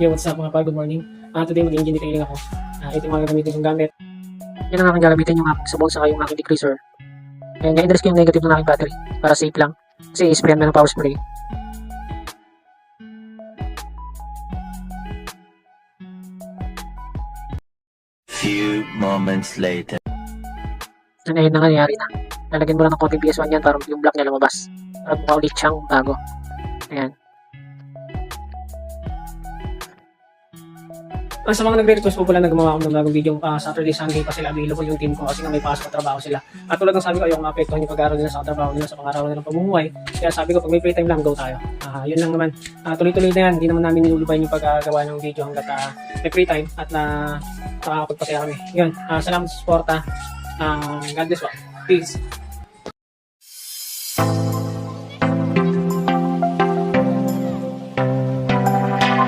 Yo, what's up mga pal? Good morning. Today mag-engine detailing ako. Ito yung mga gagamitin kong gamit. Yan ang aking gagamitin, yung aking sabon sa yung aking decreaser. And i-address ko yung negative ng aking battery para safe lang. Kasi i-sprayan mo ng power spray. Few moments later. So ngayon na nangyayari na. Lalagyan mo lang ng konting PS1 yan para yung block niya lumabas. Para mukha ulit siyang bago. Ayan. Sa mga nagre-request po pala na gumawa ako ng bagong video, Saturday, Sunday pa sila available yung team ko kasi nga may pasok at trabaho sila. At tulad ng sabi ko, ayoko maapektuhan yung pag-aaral nila sa trabaho nila, sa pang-araw nila ng pamumuhay. Kaya sabi ko, pag may free time lang, go tayo. Yun lang naman. Tuloy-tuloy na yan. Hindi naman namin nilulubayin yung paggawa ng video hanggat may free time at nakakapagpasaya kami. Yun. Salamat sa suporta. God bless po. Peace.